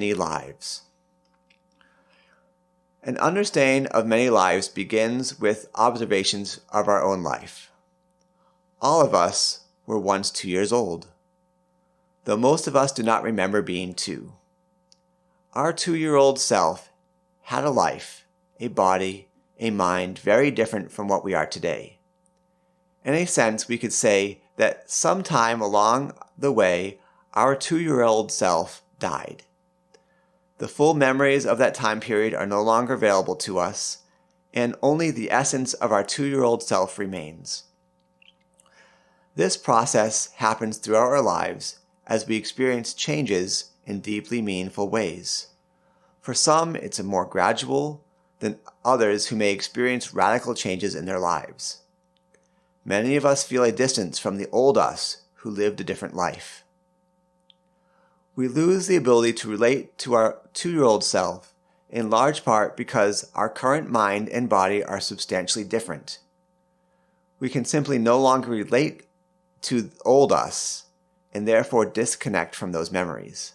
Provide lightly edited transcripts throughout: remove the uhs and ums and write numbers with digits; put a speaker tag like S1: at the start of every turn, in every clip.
S1: many lives. An understanding of many lives begins with observations of our own life. All of us were once 2 years old, though most of us do not remember being 2. Our 2-year-old self had a life, a body, a mind very different from what we are today. In a sense, we could say that sometime along the way, our 2-year-old self died. The full memories of that time period are no longer available to us, and only the essence of our 2-year-old self remains. This process happens throughout our lives as we experience changes in deeply meaningful ways. For some, it's more gradual than others who may experience radical changes in their lives. Many of us feel a distance from the old us who lived a different life. We lose the ability to relate to our 2-year-old self, in large part because our current mind and body are substantially different. We can simply no longer relate to old us, and therefore disconnect from those memories.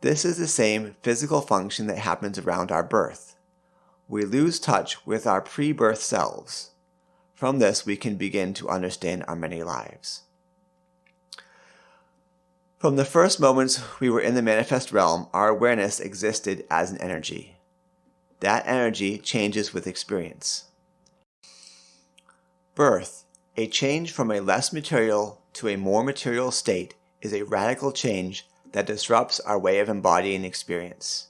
S1: This is the same physical function that happens around our birth. We lose touch with our pre-birth selves. From this, we can begin to understand our many lives. From the first moments we were in the manifest realm, our awareness existed as an energy. That energy changes with experience. Birth, a change from a less material to a more material state, is a radical change that disrupts our way of embodying experience.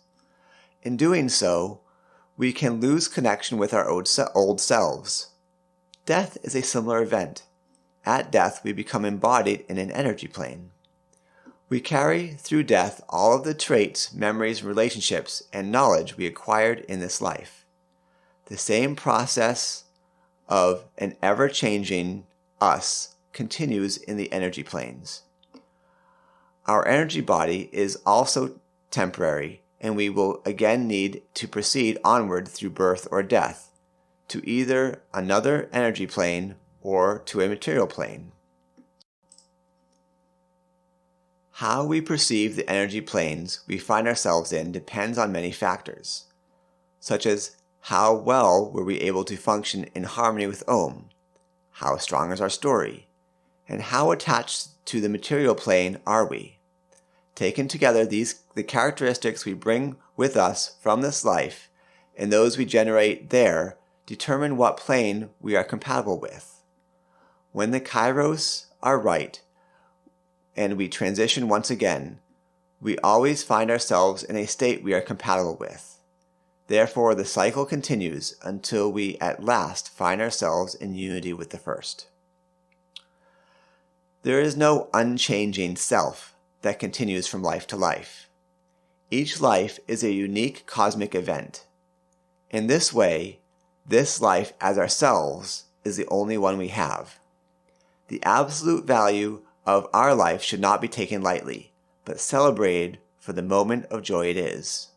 S1: In doing so, we can lose connection with our old selves. Death is a similar event. At death, we become embodied in an energy plane. We carry through death all of the traits, memories, relationships, and knowledge we acquired in this life. The same process of an ever-changing us continues in the energy planes. Our energy body is also temporary, and we will again need to proceed onward through birth or death, to either another energy plane or to a material plane. How we perceive the energy planes we find ourselves in depends on many factors, such as how well were we able to function in harmony with Om, how strong is our story, and how attached to the material plane are we. Taken together, the characteristics we bring with us from this life and those we generate there determine what plane we are compatible with. When the kairos are right, and we transition once again, we always find ourselves in a state we are compatible with. Therefore, the cycle continues until we at last find ourselves in unity with the first. There is no unchanging self that continues from life to life. Each life is a unique cosmic event. In this way, this life as ourselves is the only one we have. The absolute value of our life should not be taken lightly, but celebrated for the moment of joy it is.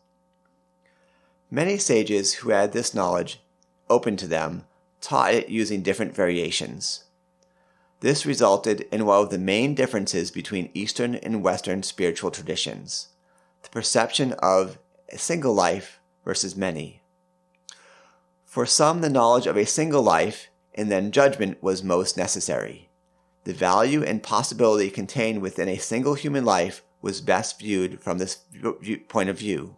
S1: Many sages who had this knowledge open to them taught it using different variations. This resulted in one of the main differences between Eastern and Western spiritual traditions, the perception of a single life versus many. For some, the knowledge of a single life and then judgment was most necessary. The value and possibility contained within a single human life was best viewed from this point of view.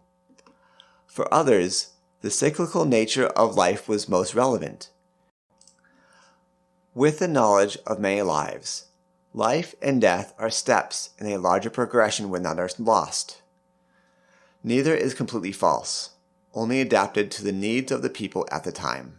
S1: For others, the cyclical nature of life was most relevant. With the knowledge of many lives, life and death are steps in a larger progression when none are lost. Neither is completely false, only adapted to the needs of the people at the time.